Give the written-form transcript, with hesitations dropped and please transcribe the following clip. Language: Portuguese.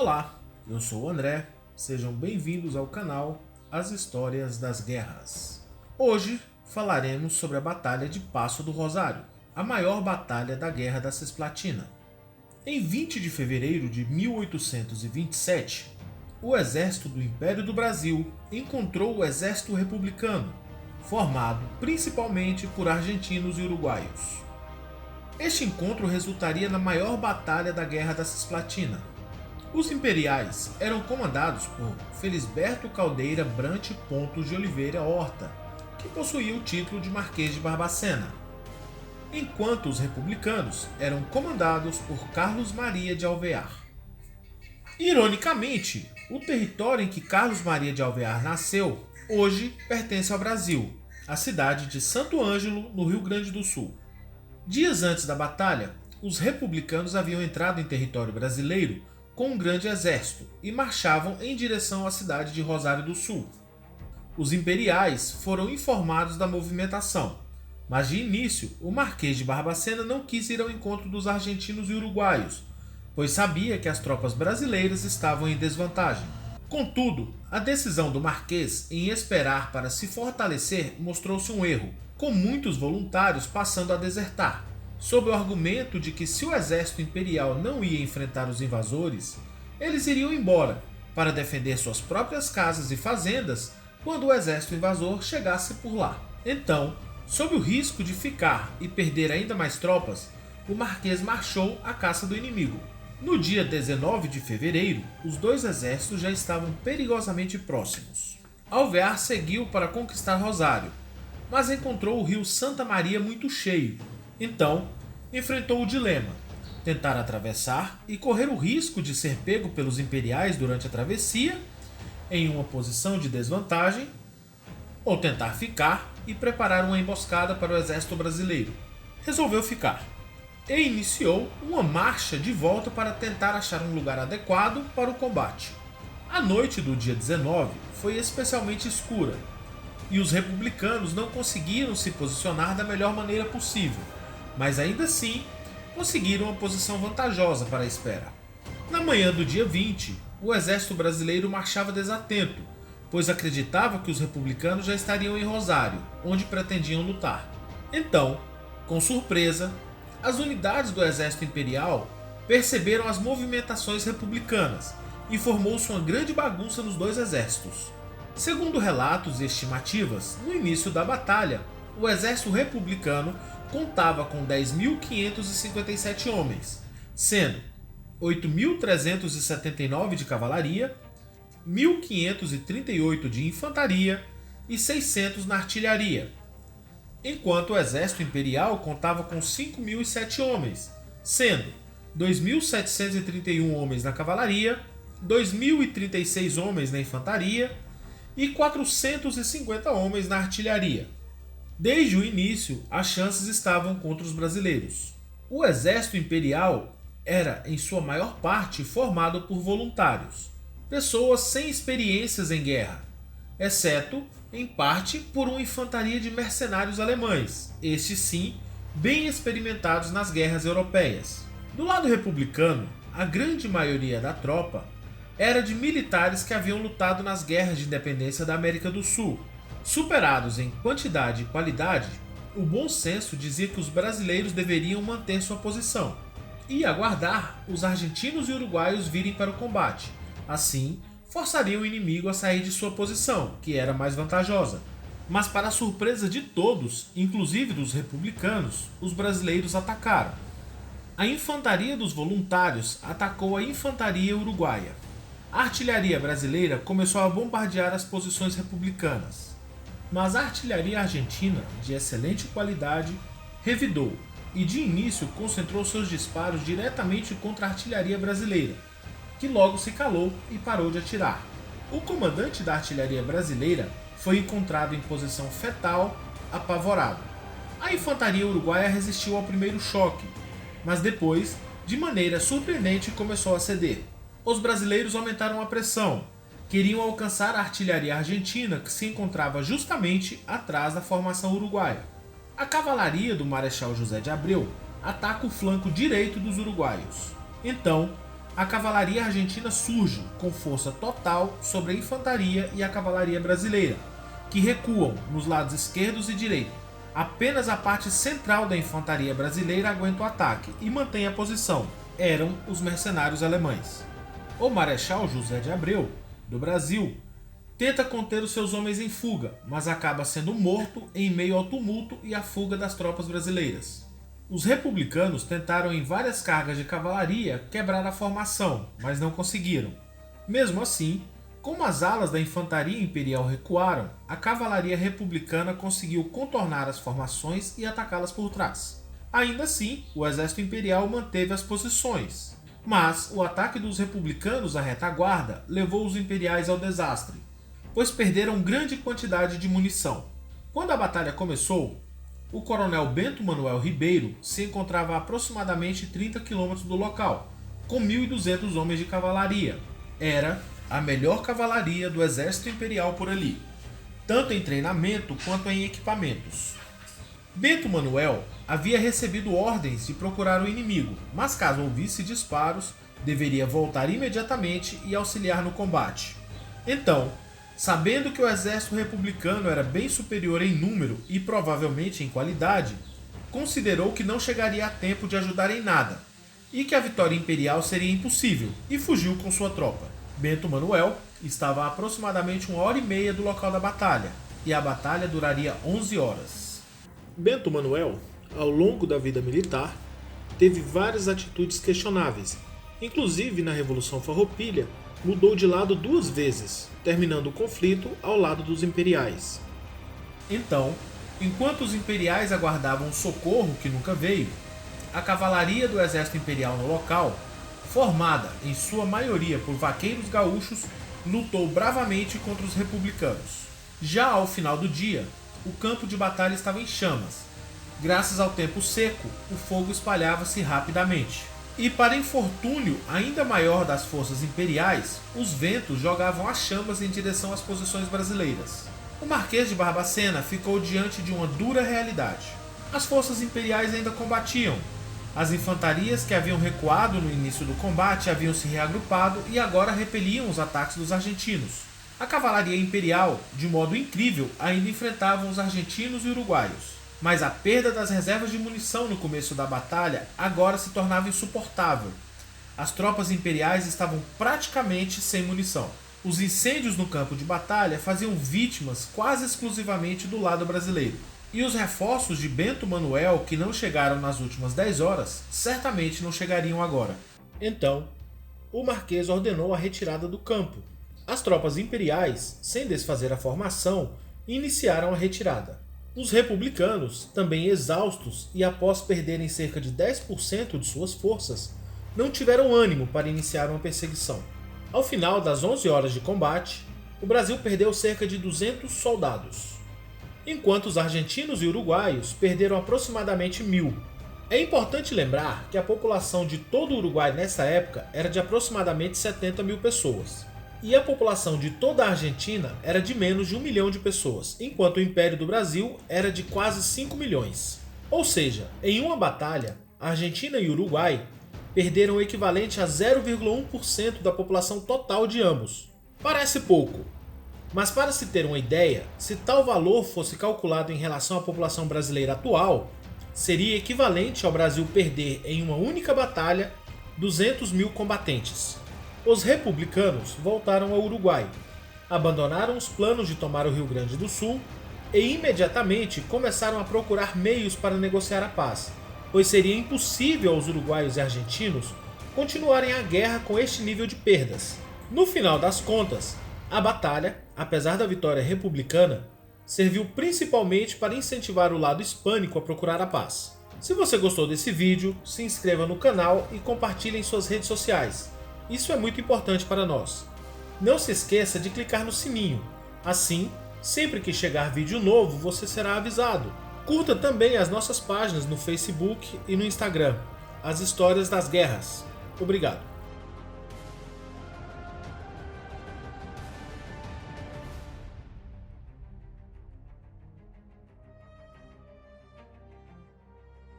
Olá, eu sou o André, sejam bem-vindos ao canal As Histórias das Guerras. Hoje falaremos sobre a Batalha de Passo do Rosário, a maior batalha da Guerra da Cisplatina. Em 20 de fevereiro de 1827, o exército do Império do Brasil encontrou o exército republicano, formado principalmente por argentinos e uruguaios. Este encontro resultaria na maior batalha da Guerra da Cisplatina. Os imperiais eram comandados por Felisberto Caldeira Brant Pontos de Oliveira Horta, que possuía o título de Marquês de Barbacena, enquanto os republicanos eram comandados por Carlos Maria de Alvear. Ironicamente, o território em que Carlos Maria de Alvear nasceu hoje pertence ao Brasil, a cidade de Santo Ângelo, no Rio Grande do Sul. Dias antes da batalha, os republicanos haviam entrado em território brasileiro com um grande exército e marchavam em direção à cidade de Rosário do Sul. Os imperiais foram informados da movimentação, mas de início o Marquês de Barbacena não quis ir ao encontro dos argentinos e uruguaios, pois sabia que as tropas brasileiras estavam em desvantagem. Contudo, a decisão do Marquês em esperar para se fortalecer mostrou-se um erro, com muitos voluntários passando a desertar, sob o argumento de que se o exército imperial não ia enfrentar os invasores, eles iriam embora para defender suas próprias casas e fazendas quando o exército invasor chegasse por lá. Então, sob o risco de ficar e perder ainda mais tropas, o Marquês marchou à caça do inimigo. No dia 19 de fevereiro, os dois exércitos já estavam perigosamente próximos. Alvear seguiu para conquistar Rosário, mas encontrou o rio Santa Maria muito cheio. Então, enfrentou o dilema: tentar atravessar e correr o risco de ser pego pelos imperiais durante a travessia, em uma posição de desvantagem, ou tentar ficar e preparar uma emboscada para o exército brasileiro. Resolveu ficar e iniciou uma marcha de volta para tentar achar um lugar adequado para o combate. A noite do dia 19 foi especialmente escura e os republicanos não conseguiram se posicionar da melhor maneira possível, mas ainda assim conseguiram uma posição vantajosa para a espera. Na manhã do dia 20, o exército brasileiro marchava desatento, pois acreditava que os republicanos já estariam em Rosário, onde pretendiam lutar. Então, com surpresa, as unidades do exército imperial perceberam as movimentações republicanas e formou-se uma grande bagunça nos dois exércitos. Segundo relatos e estimativas, no início da batalha, o exército republicano contava com 10.557 homens, sendo 8.379 de cavalaria, 1.538 de infantaria e 600 na artilharia, enquanto o exército imperial contava com 5.007 homens, sendo 2.731 homens na cavalaria, 2.036 homens na infantaria e 450 homens na artilharia. Desde o início, as chances estavam contra os brasileiros. O exército imperial era, em sua maior parte, formado por voluntários, pessoas sem experiências em guerra, exceto, em parte, por uma infantaria de mercenários alemães, estes sim, bem experimentados nas guerras europeias. Do lado republicano, a grande maioria da tropa era de militares que haviam lutado nas guerras de independência da América do Sul. Superados em quantidade e qualidade, o bom senso dizia que os brasileiros deveriam manter sua posição e aguardar os argentinos e uruguaios virem para o combate. Assim, forçaria o inimigo a sair de sua posição, que era mais vantajosa. Mas, para a surpresa de todos, inclusive dos republicanos, os brasileiros atacaram. A infantaria dos voluntários atacou a infantaria uruguaia. A artilharia brasileira começou a bombardear as posições republicanas, mas a artilharia argentina, de excelente qualidade, revidou e de início concentrou seus disparos diretamente contra a artilharia brasileira, que logo se calou e parou de atirar. O comandante da artilharia brasileira foi encontrado em posição fetal, apavorado. A infantaria uruguaia resistiu ao primeiro choque, mas depois, de maneira surpreendente, começou a ceder. Os brasileiros aumentaram a pressão, queriam alcançar a artilharia argentina, que se encontrava justamente atrás da formação uruguaia. A cavalaria do Marechal José de Abreu ataca o flanco direito dos uruguaios. Então, a cavalaria argentina surge com força total sobre a infantaria e a cavalaria brasileira, que recuam nos lados esquerdos e direito. Apenas a parte central da infantaria brasileira aguenta o ataque e mantém a posição. Eram os mercenários alemães. O Marechal José de Abreu, do Brasil, tenta conter os seus homens em fuga, mas acaba sendo morto em meio ao tumulto e à fuga das tropas brasileiras. Os republicanos tentaram em várias cargas de cavalaria quebrar a formação, mas não conseguiram. Mesmo assim, como as alas da infantaria imperial recuaram, a cavalaria republicana conseguiu contornar as formações e atacá-las por trás. Ainda assim, o exército imperial manteve as posições, mas o ataque dos republicanos à retaguarda levou os imperiais ao desastre, pois perderam grande quantidade de munição. Quando a batalha começou, o coronel Bento Manuel Ribeiro se encontrava a aproximadamente 30 km do local, com 1.200 homens de cavalaria. Era a melhor cavalaria do exército imperial por ali, tanto em treinamento quanto em equipamentos. Bento Manuel havia recebido ordens de procurar o inimigo, mas caso ouvisse disparos, deveria voltar imediatamente e auxiliar no combate. Então, sabendo que o exército republicano era bem superior em número e provavelmente em qualidade, considerou que não chegaria a tempo de ajudar em nada e que a vitória imperial seria impossível e fugiu com sua tropa. Bento Manuel estava a aproximadamente 1h30 do local da batalha e a batalha duraria 11 horas. Bento Manuel, ao longo da vida militar, teve várias atitudes questionáveis, inclusive na Revolução Farroupilha, mudou de lado 2 vezes, terminando o conflito ao lado dos imperiais. Então, enquanto os imperiais aguardavam um socorro que nunca veio, a cavalaria do exército imperial no local, formada em sua maioria por vaqueiros gaúchos, lutou bravamente contra os republicanos. Já ao final do dia, o campo de batalha estava em chamas. Graças ao tempo seco, o fogo espalhava-se rapidamente. E para infortúnio ainda maior das forças imperiais, os ventos jogavam as chamas em direção às posições brasileiras. O Marquês de Barbacena ficou diante de uma dura realidade. As forças imperiais ainda combatiam. As infantarias que haviam recuado no início do combate haviam se reagrupado e agora repeliam os ataques dos argentinos. A cavalaria imperial, de modo incrível, ainda enfrentava os argentinos e uruguaios. Mas a perda das reservas de munição no começo da batalha agora se tornava insuportável. As tropas imperiais estavam praticamente sem munição. Os incêndios no campo de batalha faziam vítimas quase exclusivamente do lado brasileiro. E os reforços de Bento Manuel, que não chegaram nas últimas 10 horas, certamente não chegariam agora. Então, o Marquês ordenou a retirada do campo. As tropas imperiais, sem desfazer a formação, iniciaram a retirada. Os republicanos, também exaustos e após perderem cerca de 10% de suas forças, não tiveram ânimo para iniciar uma perseguição. Ao final das 11 horas de combate, o Brasil perdeu cerca de 200 soldados, enquanto os argentinos e uruguaios perderam aproximadamente 1.000. É importante lembrar que a população de todo o Uruguai nessa época era de aproximadamente 70 mil pessoas, e a população de toda a Argentina era de menos de 1 milhão de pessoas, enquanto o Império do Brasil era de quase 5 milhões. Ou seja, em uma batalha, a Argentina e o Uruguai perderam o equivalente a 0,1% da população total de ambos. Parece pouco, mas para se ter uma ideia, se tal valor fosse calculado em relação à população brasileira atual, seria equivalente ao Brasil perder em uma única batalha 200 mil combatentes. Os republicanos voltaram ao Uruguai, abandonaram os planos de tomar o Rio Grande do Sul e imediatamente começaram a procurar meios para negociar a paz, pois seria impossível aos uruguaios e argentinos continuarem a guerra com este nível de perdas. No final das contas, a batalha, apesar da vitória republicana, serviu principalmente para incentivar o lado hispânico a procurar a paz. Se você gostou desse vídeo, se inscreva no canal e compartilhe em suas redes sociais. Isso é muito importante para nós. Não se esqueça de clicar no sininho. Assim, sempre que chegar vídeo novo, você será avisado. Curta também as nossas páginas no Facebook e no Instagram, As Histórias das Guerras. Obrigado.